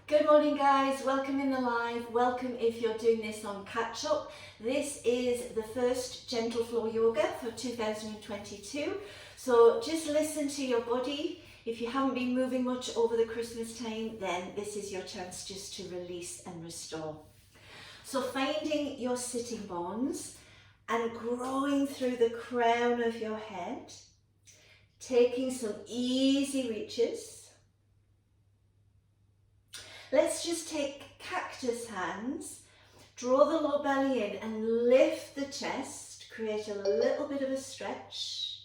Good morning guys, welcome in the live, welcome if you're doing this on catch up. This is the first gentle floor yoga for 2022, so just listen to your body. If you haven't been moving much over the Christmas time, then this is your chance just to release and restore. So finding your sitting bones and growing through the crown of your head, taking some easy reaches. Let's just take cactus hands, draw the low belly in and lift the chest, create a little bit of a stretch,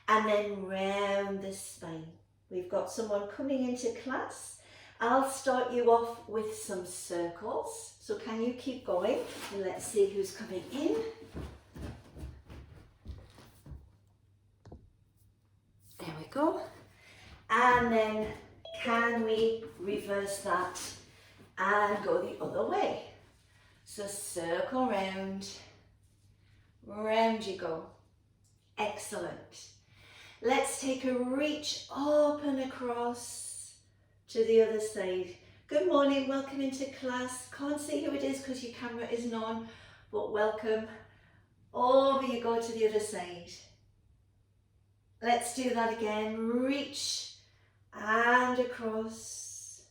and then round the spine. We've got someone coming into class. I'll start you off with some circles. So can you keep going? And let's see who's coming in. There we go. And then can we reverse that and go the other way? So circle round, round you go. Excellent. Let's take a reach up and across to the other side. Good morning, welcome into class. Can't see who it is because your camera isn't on, but welcome. Over you go to the other side. Let's do that again. Reach and across,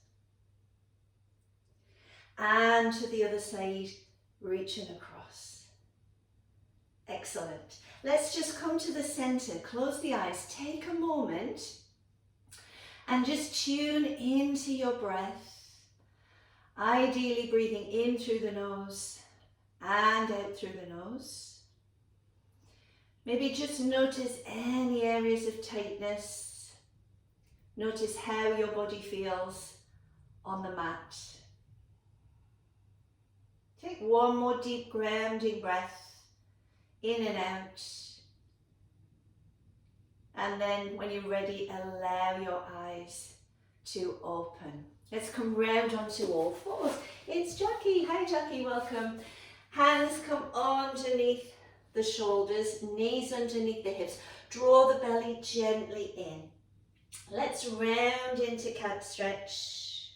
and to the other side, reaching across. Excellent. Let's just come to the center, close the eyes, take a moment and just tune into your breath, ideally breathing in through the nose and out through the nose. Maybe just notice any areas of tightness. Notice how your body feels on the mat. Take one more deep grounding breath in and out. And then when you're ready, allow your eyes to open. Let's come round onto all fours. It's Jackie. Hi Jackie, welcome. Hands come underneath the shoulders, knees underneath the hips. Draw the belly gently in. Let's round into cat stretch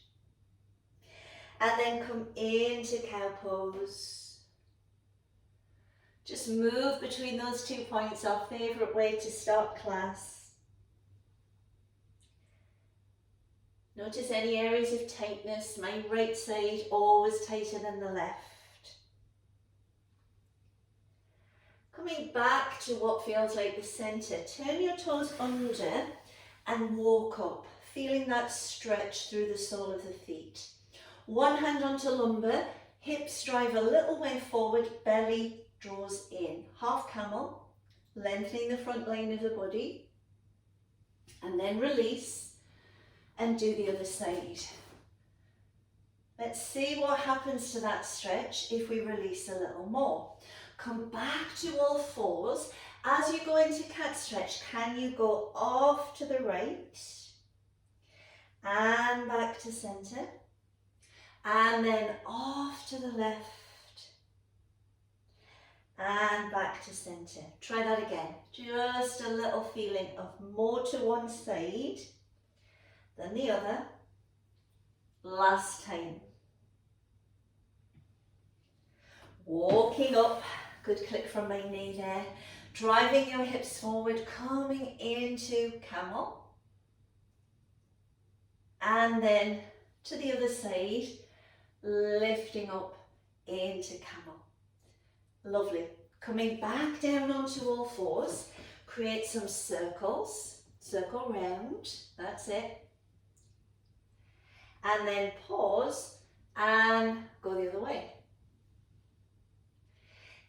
and then come into cow pose. Just move between those 2 points, our favourite way to start class. Notice any areas of tightness. My right side always tighter than the left. Coming back to what feels like the centre. Turn your toes under and walk up, feeling that stretch through the sole of the feet. One hand onto lumbar, hips drive a little way forward, belly draws in. Half camel, lengthening the front line of the body. And then release and do the other side. Let's see what happens to that stretch if we release a little more. Come back to all fours. As you go into cat stretch, can you go off to the right and back to center and then off to the left and back to center. Try that again. Just a little feeling of more to one side than the other. Last time. Walking up, good click from my knee there. Driving your hips forward, coming into camel. And then to the other side, lifting up into camel. Lovely. Coming back down onto all fours, create some circles. Circle round, that's it. And then pause and go the other way.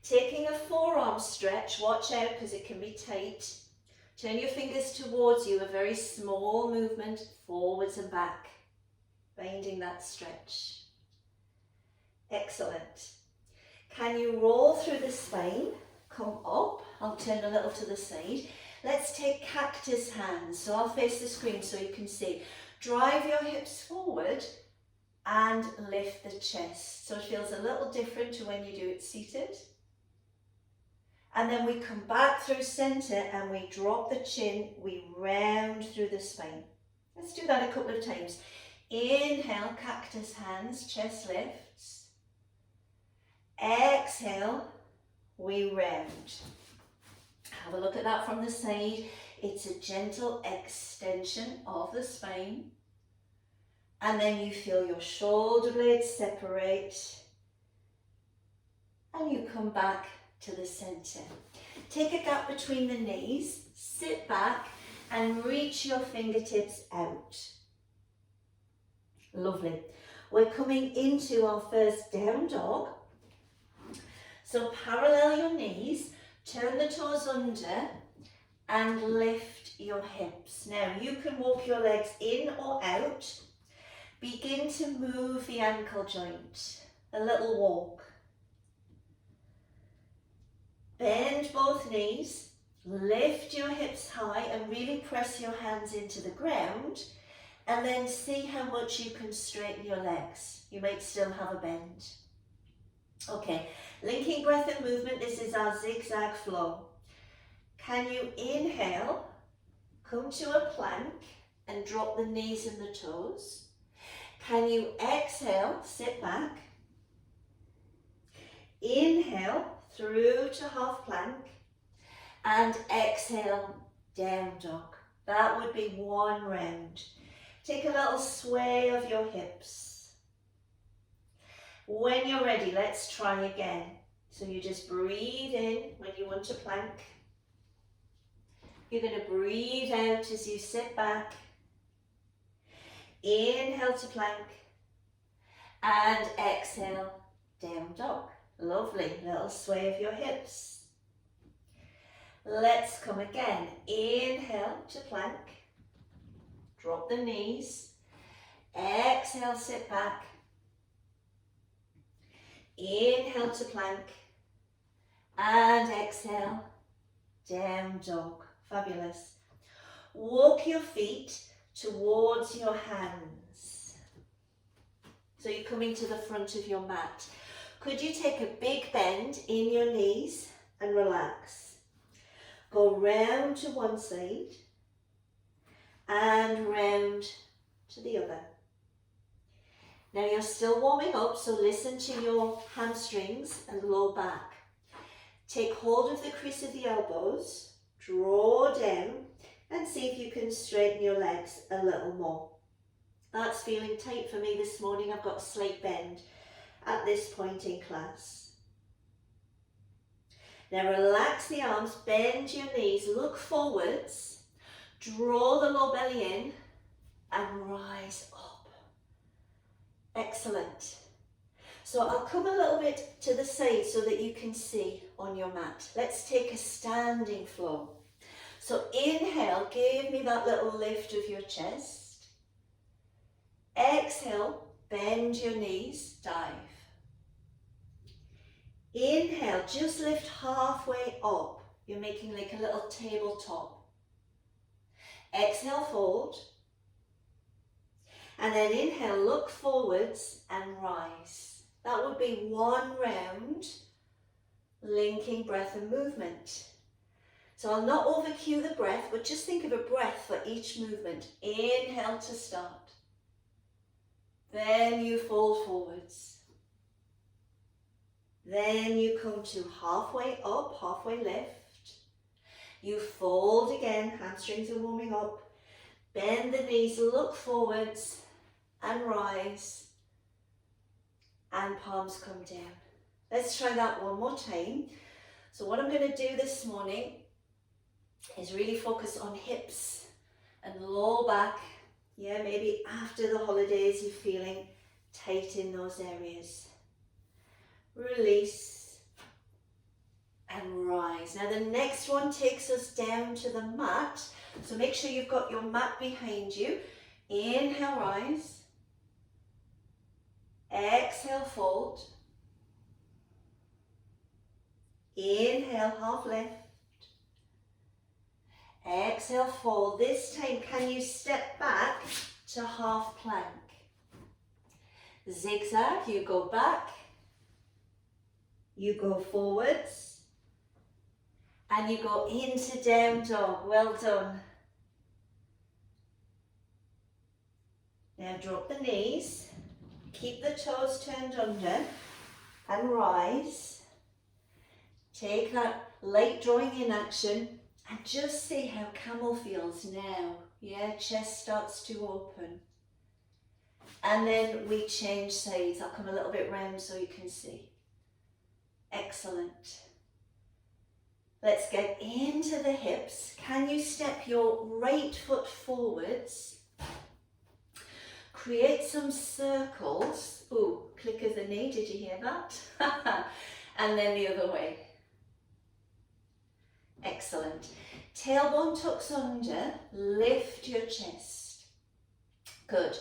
Taking a forearm stretch, watch out because it can be tight. Turn your fingers towards you, a very small movement forwards and back, finding that stretch. Excellent. Can you roll through the spine? Come up, I'll turn a little to the side. Let's take cactus hands, so I'll face the screen so you can see. Drive your hips forward and lift the chest. So it feels a little different to when you do it seated. And then we come back through center and we drop the chin, we round through the spine. Let's do that a couple of times. Inhale, cactus hands, chest lifts. Exhale, we round. Have a look at that from the side. It's a gentle extension of the spine. And then you feel your shoulder blades separate. And you come back to the center. Take a gap between the knees, sit back and reach your fingertips out. Lovely. We're coming into our first down dog. So parallel your knees, turn the toes under and lift your hips. Now you can walk your legs in or out. Begin to move the ankle joint, a little walk. Bend both knees, lift your hips high and really press your hands into the ground, and then see how much you can straighten your legs. You might still have a bend. Okay, linking breath and movement, this is our zigzag flow. Can you inhale, come to a plank and drop the knees and the toes? Can you exhale, sit back, inhale through to half plank, and exhale, down dog. That would be one round. Take a little sway of your hips. When you're ready, let's try again. So you just breathe in when you want to plank. You're going to breathe out as you sit back. Inhale to plank and exhale, down dog. Lovely, little sway of your hips. Let's come again. Inhale to plank, drop the knees, exhale, sit back. Inhale to plank and exhale, down dog. Fabulous. Walk your feet towards your hands. So you're coming to the front of your mat. Could you take a big bend in your knees and relax? Go round to one side and round to the other. Now you're still warming up, so listen to your hamstrings and low back. Take hold of the crease of the elbows, draw down, and see if you can straighten your legs a little more. That's feeling tight for me this morning. I've got a slight bend at this point in class. Now relax the arms, bend your knees, look forwards, draw the low belly in and rise up. Excellent. So I'll come a little bit to the side so that you can see on your mat. Let's take a standing flow. So inhale, give me that little lift of your chest. Exhale, bend your knees, dive. Inhale, just lift halfway up. You're making like a little tabletop. Exhale, fold. And then inhale, look forwards and rise. That would be one round, linking breath and movement. So I'll not over cue the breath, but just think of a breath for each movement. Inhale to start. Then you fold forwards. Then you come to halfway up, halfway lift. You fold again, hamstrings are warming up. Bend the knees, look forwards and rise. And palms come down. Let's try that one more time. So what I'm going to do this morning is really focus on hips and low back. Yeah, maybe after the holidays you're feeling tight in those areas. Release and rise. Now the next one takes us down to the mat. So make sure you've got your mat behind you. Inhale, rise. Exhale, fold. Inhale, half lift. Exhale, fold. This time, can you step back to half plank? Zigzag, you go back. You go forwards. And you go into down dog. Well done. Now drop the knees, keep the toes turned under and rise. Take that light drawing in action and just see how camel feels now. Yeah, chest starts to open. And then we change sides. I'll come a little bit round so you can see. Excellent. Let's get into the hips. Can you step your right foot forwards? Create some circles. Ooh, click of the knee, did you hear that? And then the other way. Excellent. Tailbone tucks under, lift your chest. Good.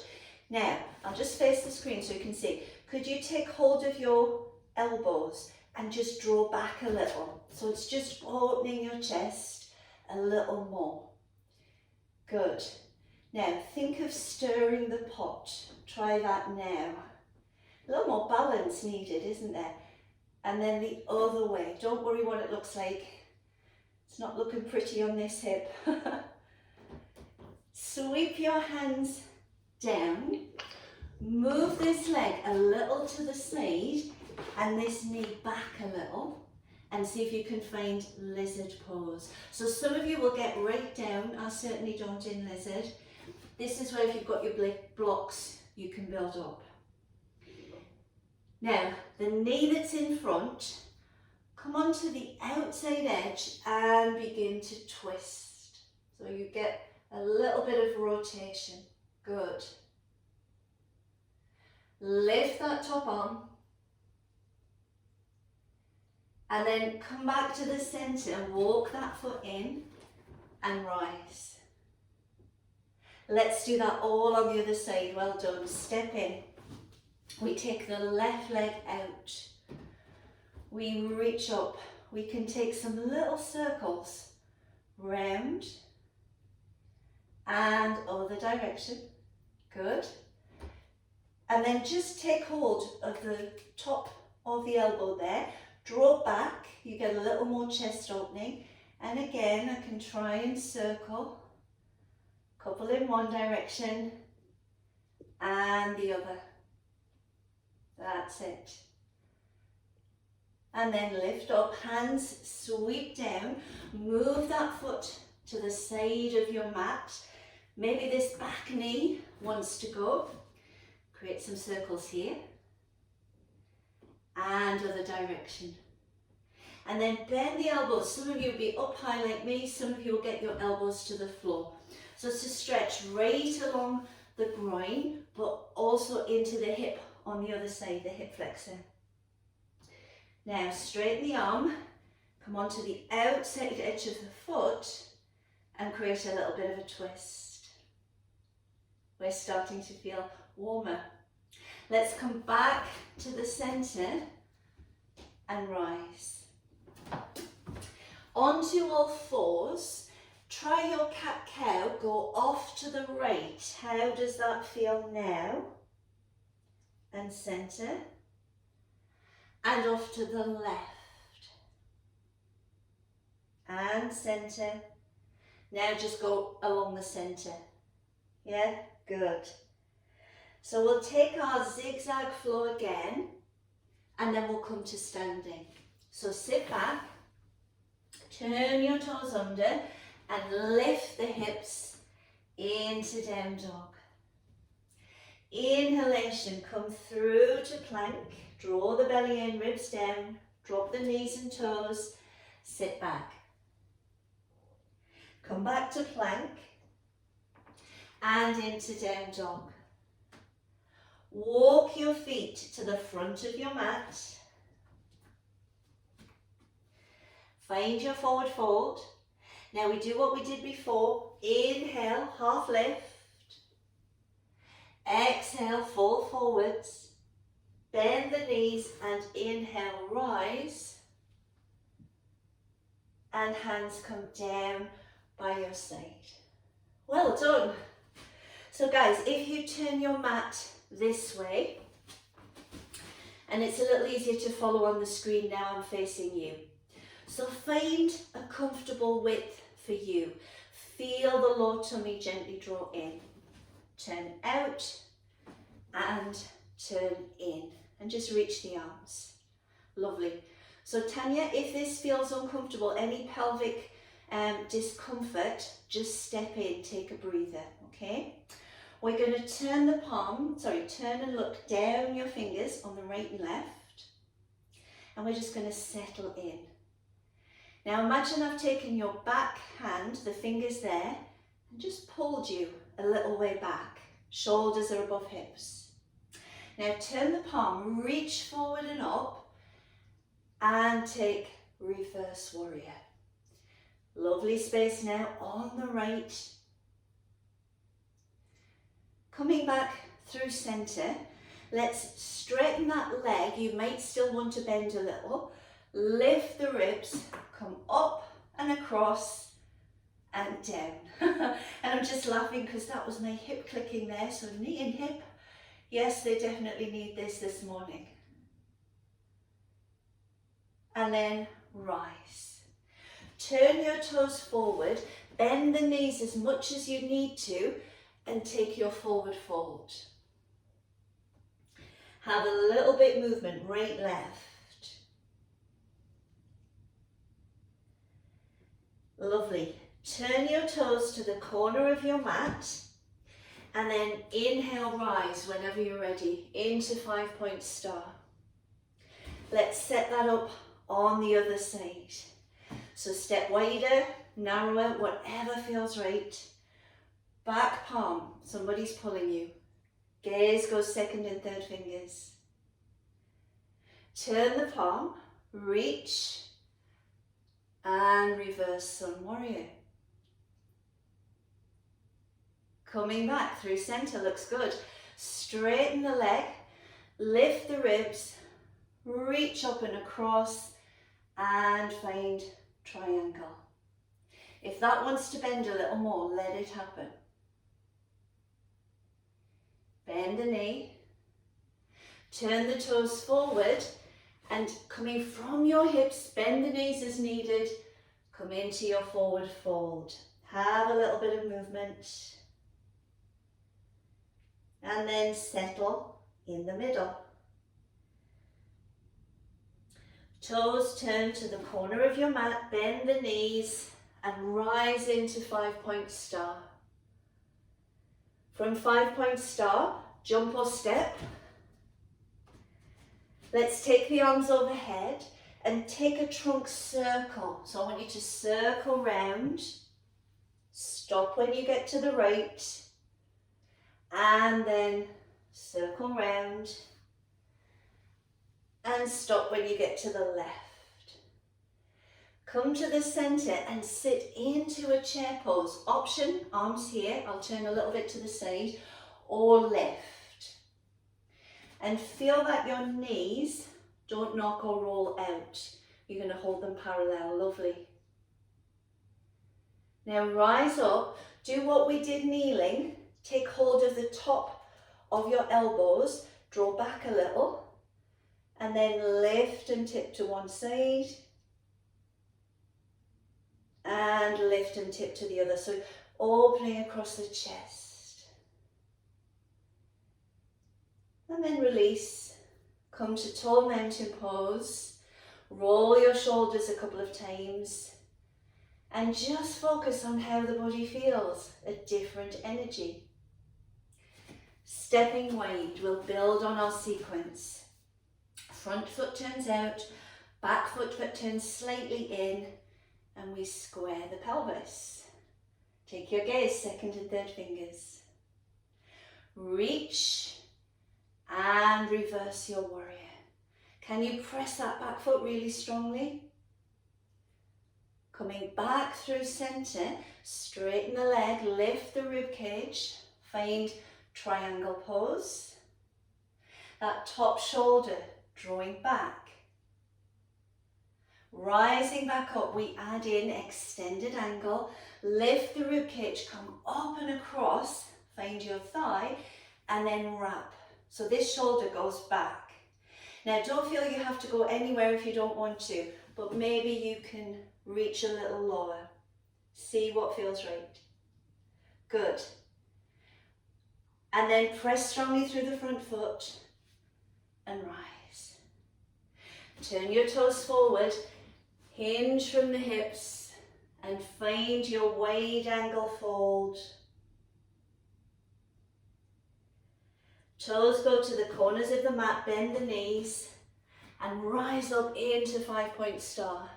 Now, I'll just face the screen so you can see. Could you take hold of your elbows and just draw back a little? So it's just opening your chest a little more. Good. Now, think of stirring the pot. Try that now. A little more balance needed, isn't there? And then the other way. Don't worry what it looks like. It's not looking pretty on this hip. Sweep your hands down. Move this leg a little to the side and this knee back a little. And see if you can find lizard pose. So some of you will get right down. I certainly don't in lizard. This is where if you've got your blocks, you can build up. Now, the knee that's in front, come onto the outside edge and begin to twist. So you get a little bit of rotation. Good. Lift that top arm. And then come back to the center, walk that foot in and rise. Let's do that all on the other side. Well done. Step in. We take the left leg out. We reach up. We can take some little circles round and other direction. Good. And then just take hold of the top of the elbow there. Draw back. You get a little more chest opening. And again, I can try and circle. Couple in one direction and the other. That's it. And then lift up, hands sweep down, move that foot to the side of your mat. Maybe this back knee wants to go. Create some circles here. And other direction. And then bend the elbows. Some of you will be up high like me, some of you will get your elbows to the floor. So to stretch right along the groin, but also into the hip on the other side, the hip flexor. Now straighten the arm, come onto the outside edge of the foot and create a little bit of a twist. We're starting to feel warmer. Let's come back to the center and rise. Onto all fours. Try your cat-cow, go off to the right. How does that feel now? And center. And off to the left. And center. Now just go along the center. Yeah, good. So we'll take our zigzag flow again, and then we'll come to standing. So sit back, turn your toes under, and lift the hips into down dog. Inhalation, come through to plank, draw the belly in, ribs down, drop the knees and toes, sit back. Come back to plank and into down dog. Walk your feet to the front of your mat. Find your forward fold. Now we do what we did before. Inhale, half lift. Exhale, fold forwards. Bend the knees and inhale, rise. And hands come down by your side. Well done. So guys, if you turn your mat this way, and it's a little easier to follow on the screen now I'm facing you. So find a comfortable width for you. Feel the low tummy gently draw in. Turn out and turn in, and just reach the arms. Lovely. So Tanya, if this feels uncomfortable, any pelvic discomfort, just step in, take a breather, okay? We're going to turn turn and look down your fingers on the right and left, and we're just going to settle in. Now imagine I've taken your back hand, the fingers there, and just pulled you a little way back. Shoulders are above hips. Now turn the palm, reach forward and up, and take reverse warrior. Lovely space now on the right. Coming back through center, let's straighten that leg. You might still want to bend a little. Lift the ribs, come up and across and down. And I'm just laughing because that was my hip clicking there. So knee and hip, yes, they definitely need this morning. And then rise. Turn your toes forward, bend the knees as much as you need to, and take your forward fold. Have a little bit movement, right, left. Lovely. Turn your toes to the corner of your mat, and then inhale, rise whenever you're ready, into 5-point star. Let's set that up on the other side. So step wider, narrower, whatever feels right. Back palm, somebody's pulling you. Gaze goes second and third fingers. Turn the palm, reach, and reverse sun warrior. Coming back through center, looks good. Straighten the leg, lift the ribs, reach up and across, and find triangle. If that wants to bend a little more, let it happen. Bend the knee, turn the toes forward, and coming from your hips, bend the knees as needed, come into your forward fold. Have a little bit of movement, and then settle in the middle. Toes turn to the corner of your mat, bend the knees, and rise into 5-point star. From 5-point star, jump or step. Let's take the arms overhead and take a trunk circle. So I want you to circle round, stop when you get to the right, and then circle round, and stop when you get to the left. Come to the center and sit into a chair pose. Option, arms here, I'll turn a little bit to the side, or lift. And feel that your knees don't knock or roll out. You're going to hold them parallel, lovely. Now rise up, do what we did kneeling, take hold of the top of your elbows, draw back a little, and then lift and tip to one side, and lift and tip to the other. So opening across the chest. And then release. Come to tall mountain pose. Roll your shoulders a couple of times. And just focus on how the body feels. A different energy. Stepping wide, we'll build on our sequence. Front foot turns out, back foot turns slightly in, and we square the pelvis. Take your gaze, second and third fingers. Reach and reverse your warrior. Can you press that back foot really strongly? Coming back through center, straighten the leg, lift the rib cage, find triangle pose. That top shoulder drawing back. Rising back up, we add in extended angle, lift the rib cage, come up and across, find your thigh, and then wrap. So this shoulder goes back. Now don't feel you have to go anywhere if you don't want to, but maybe you can reach a little lower. See what feels right. Good. And then press strongly through the front foot and rise. Turn your toes forward, hinge from the hips and find your wide angle fold. Toes go to the corners of the mat, bend the knees and rise up into 5-point star.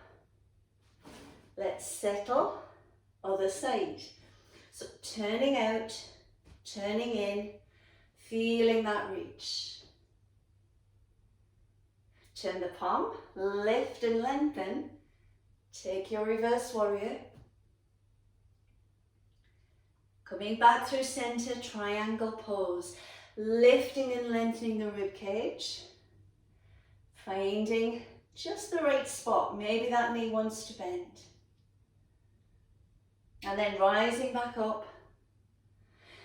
Let's settle, other side. So turning out, turning in, feeling that reach. Turn the palm, lift and lengthen. Take your reverse warrior. Coming back through center, triangle pose. Lifting and lengthening the rib cage. Finding just the right spot. Maybe that knee wants to bend. And then rising back up.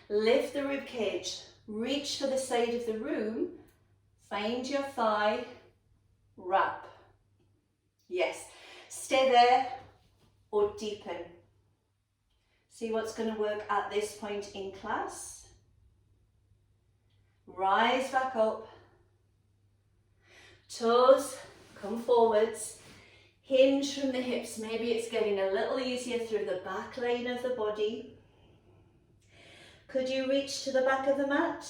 Lift the rib cage. Reach for the side of the room. Find your thigh. Wrap. Yes. Stay there or deepen. See what's going to work at this point in class. Rise back up. Toes come forwards. Hinge from the hips. Maybe it's getting a little easier through the back line of the body. Could you reach to the back of the mat?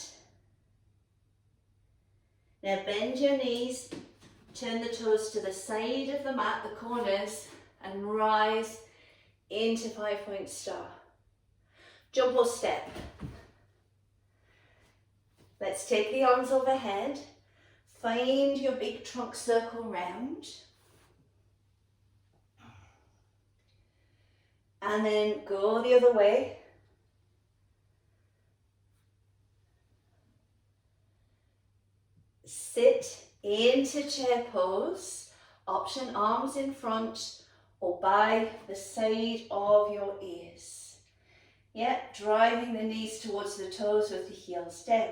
Now bend your knees. Turn the toes to the side of the mat, the corners, and rise into 5-point star. Jump or step. Let's take the arms overhead. Find your big trunk circle round. And then go the other way. Sit into chair pose. Option arms in front or by the side of your ears. Yep, driving the knees towards the toes with the heels down.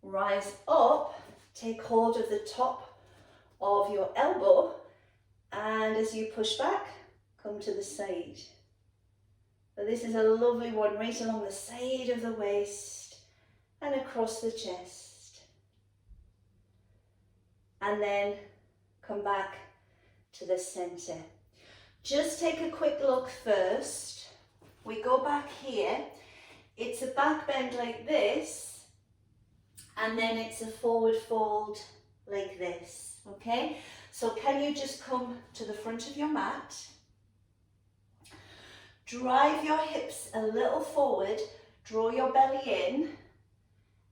Rise up, take hold of the top of your elbow, and as you push back, come to the side. So this is a lovely one right along the side of the waist and across the chest. And then come back to the center. Just take a quick look first. We go back here. It's a back bend like this. And then it's a forward fold like this, okay? So can you just come to the front of your mat? Drive your hips a little forward, draw your belly in,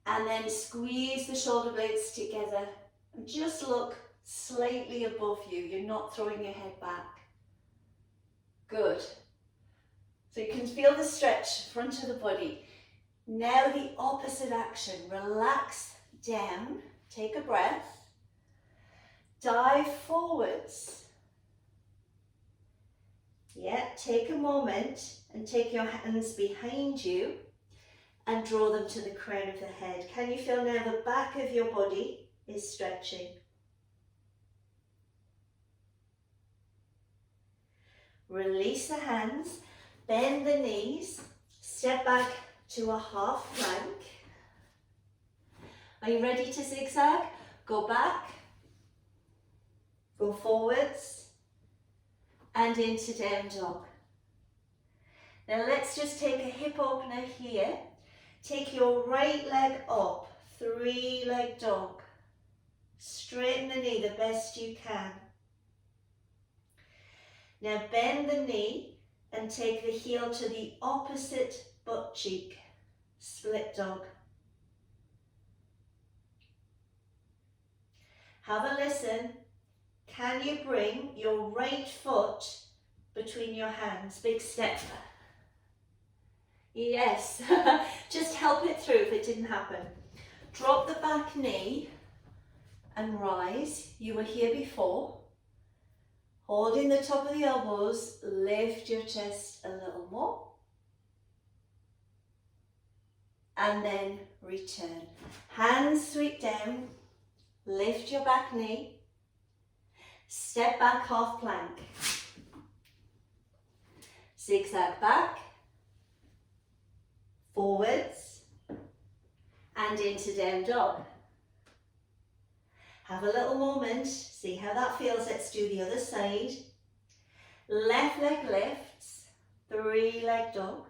and then squeeze the shoulder blades together. And just look slightly above you. You're not throwing your head back. Good. So you can feel the stretch, front of the body. Now the opposite action, relax down, take a breath, dive forwards. Yeah, take a moment and take your hands behind you and draw them to the crown of the head. Can you feel now the back of your body is stretching? Release the hands, bend the knees, step back to a half plank. Are you ready to zigzag? Go back, go forwards, and into down dog. Now let's just take a hip opener here. Take your right leg up, 3-leg dog. Straighten the knee the best you can. Now bend the knee and take the heel to the opposite butt cheek, split dog. Have a listen. Can you bring your right foot between your hands? Big step. Yes, just help it through if it didn't happen. Drop the back knee and rise. You were here before. Holding the top of the elbows, lift your chest a little more. And then return. Hands sweep down, lift your back knee, step back half plank. Zigzag back, forwards, and into down dog. Have a little moment, see how that feels. Let's do the other side. Left leg lifts, 3-leg dog.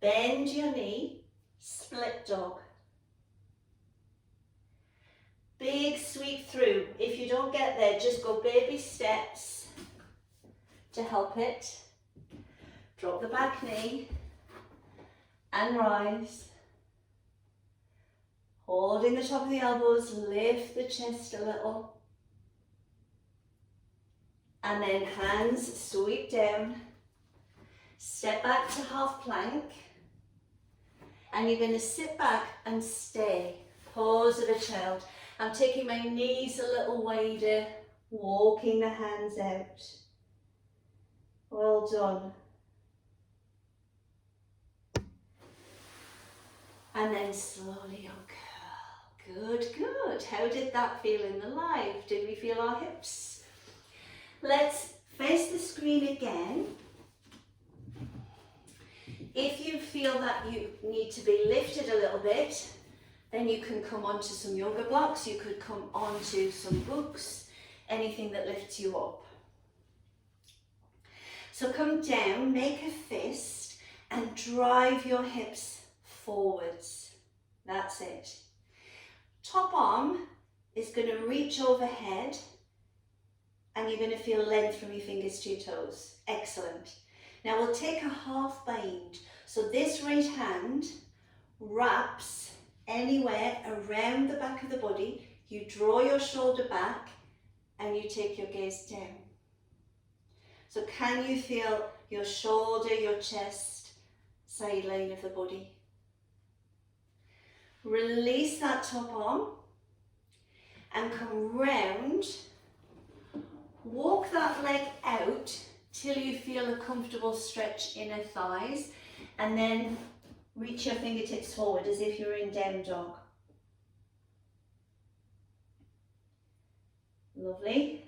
Bend your knee, split dog. Big sweep through. If you don't get there, just go baby steps to help it. Drop the back knee and rise. Holding the top of the elbows, lift the chest a little. And then hands sweep down. Step back to half plank. And you're going to sit back and stay. Pose of a child. I'm taking my knees a little wider, walking the hands out. Well done. And then slowly uncurl. Good, good. How did that feel in the live? Did we feel our hips? Let's face the screen again. If you feel that you need to be lifted a little bit, then you can come onto some yoga blocks, you could come onto some books, anything that lifts you up. So come down, make a fist and drive your hips forwards. That's it. Top arm is going to reach overhead and you're going to feel length from your fingers to your toes. Excellent. Now we'll take a half bind. So this right hand wraps anywhere around the back of the body. You draw your shoulder back and you take your gaze down. So can you feel your shoulder, your chest, side line of the body? Release that top arm and come round. Walk that leg out till you feel a comfortable stretch in inner thighs, and then reach your fingertips forward as if you're in down dog. Lovely.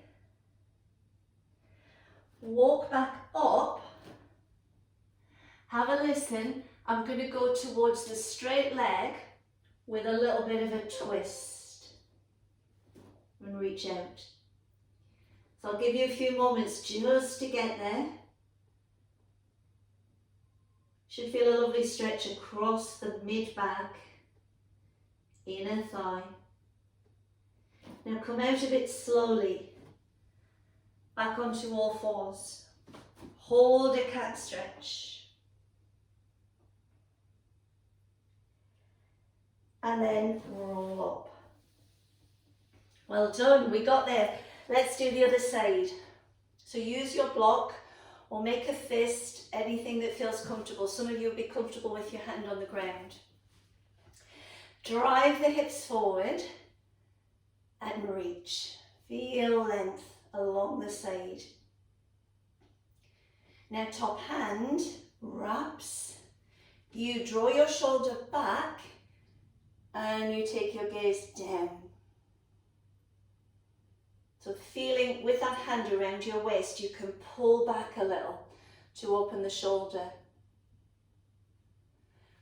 Walk back up. Have a listen. I'm going to go towards the straight leg with a little bit of a twist and reach out. So I'll give you a few moments just to get there. Should feel a lovely stretch across the mid-back, inner thigh. Now come out of it slowly, back onto all fours. Hold a cat stretch. And then roll up. Well done, we got there. Let's do the other side. So use your block or make a fist, anything that feels comfortable. Some of you will be comfortable with your hand on the ground. Drive the hips forward and reach. Feel length along the side. Now top hand wraps. You draw your shoulder back and you take your gaze down. So feeling with that hand around your waist, you can pull back a little to open the shoulder.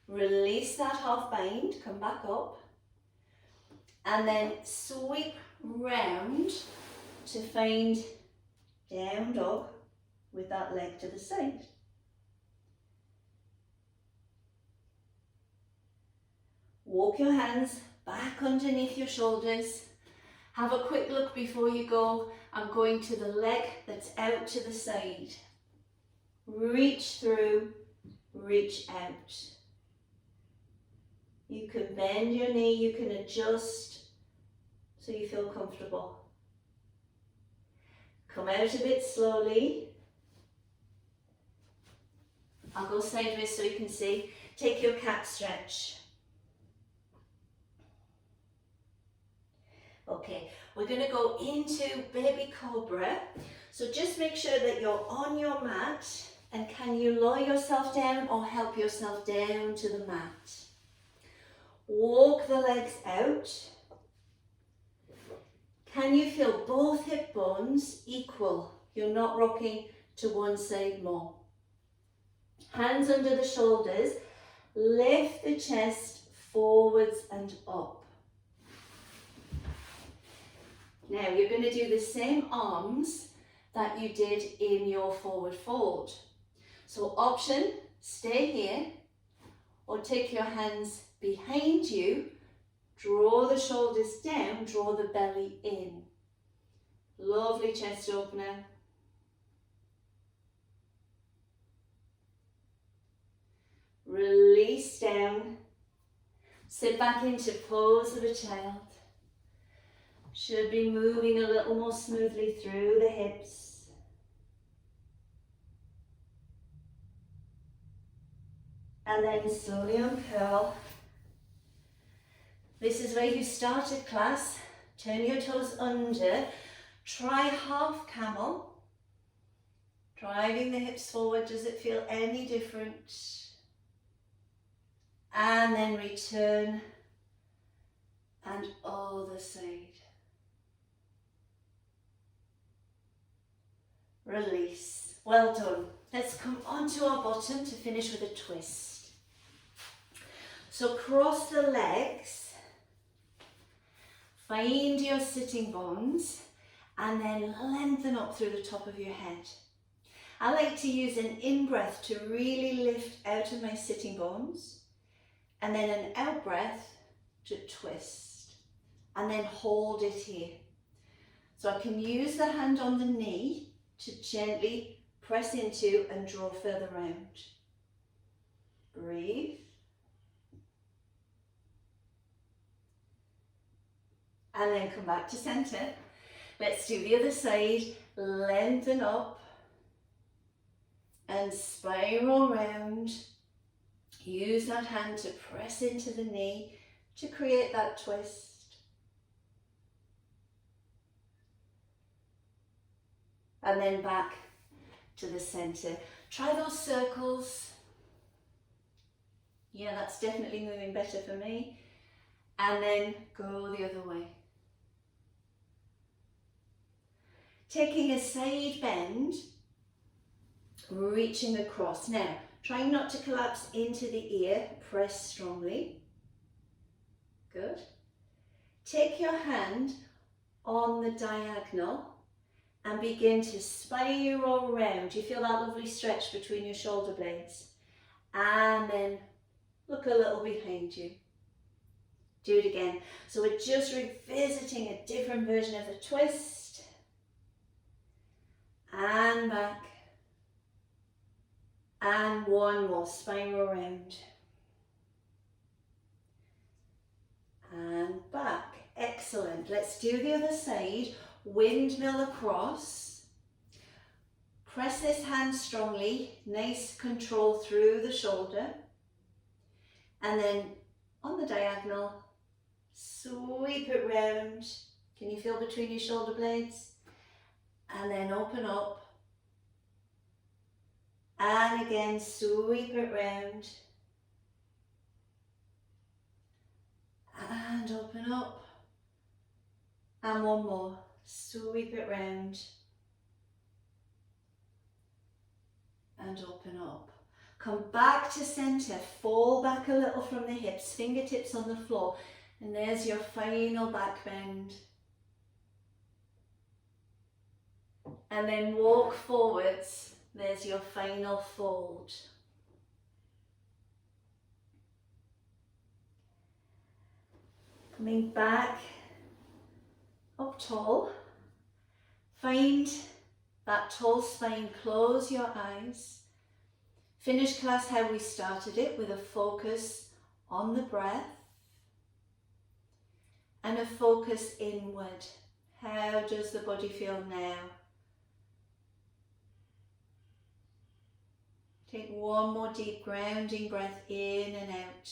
Release that half bind, come back up. And then sweep round to find down dog with that leg to the side. Walk your hands back underneath your shoulders. Have a quick look before you go. I'm going to the leg that's out to the side. Reach through, reach out. You can bend your knee, you can adjust so you feel comfortable. Come out of it slowly. I'll go sideways so you can see. Take your cat stretch. Okay, we're going to go into baby cobra. So just make sure that you're on your mat, and can you lower yourself down or help yourself down to the mat. Walk the legs out. Can you feel both hip bones equal? You're not rocking to one side more. Hands under the shoulders, lift the chest forwards and up. Now you're going to do the same arms that you did in your forward fold. So option, stay here, or take your hands behind you, draw the shoulders down, draw the belly in. Lovely chest opener. Release down. Sit back into pose of a child. Should be moving a little more smoothly through the hips. And then slowly uncurl. This is where you started, class. Turn your toes under. Try half camel. Driving the hips forward. Does it feel any different? And then return and other side. Release. Well done. Let's come onto our bottom to finish with a twist. So cross the legs, find your sitting bones, and then lengthen up through the top of your head. I like to use an in-breath to really lift out of my sitting bones, and then an out-breath to twist, and then hold it here. So I can use the hand on the knee to gently press into and draw further round. Breathe. And then come back to center. Let's do the other side. Lengthen up and spiral round. Use that hand to press into the knee to create that twist. And then back to the center. Try those circles. Yeah, that's definitely moving better for me. And then go the other way. Taking a side bend, reaching across. Now, trying not to collapse into the ear, press strongly. Good. Take your hand on the diagonal and begin to spiral round. You feel that lovely stretch between your shoulder blades. And then look a little behind you. Do it again. So we're just revisiting a different version of the twist. And back. And one more, spiral round. And back. Excellent. Let's do the other side. Windmill across. Press this hand strongly. Nice control through the shoulder. And then on the diagonal, sweep it round. Can you feel between your shoulder blades? And then open up. And again, sweep it round. And open up. And one more. Sweep it round. And open up. Come back to center. Fall back a little from the hips. Fingertips on the floor. And there's your final back bend. And then walk forwards. There's your final fold. Coming back up tall. Find that tall spine. Close your eyes. Finish class how we started it, with a focus on the breath and a focus inward. How does the body feel now? Take one more deep grounding breath in and out.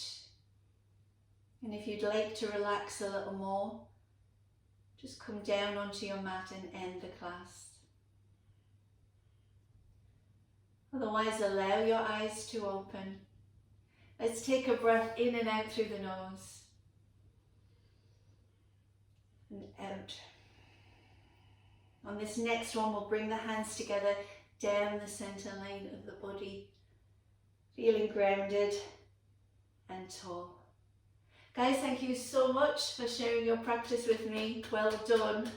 And if you'd like to relax a little more, just come down onto your mat and end the class. Otherwise, allow your eyes to open. Let's take a breath in and out through the nose. And out. On this next one, we'll bring the hands together down the center line of the body. feeling grounded and tall. Guys, thank you so much for sharing your practice with me. Well done.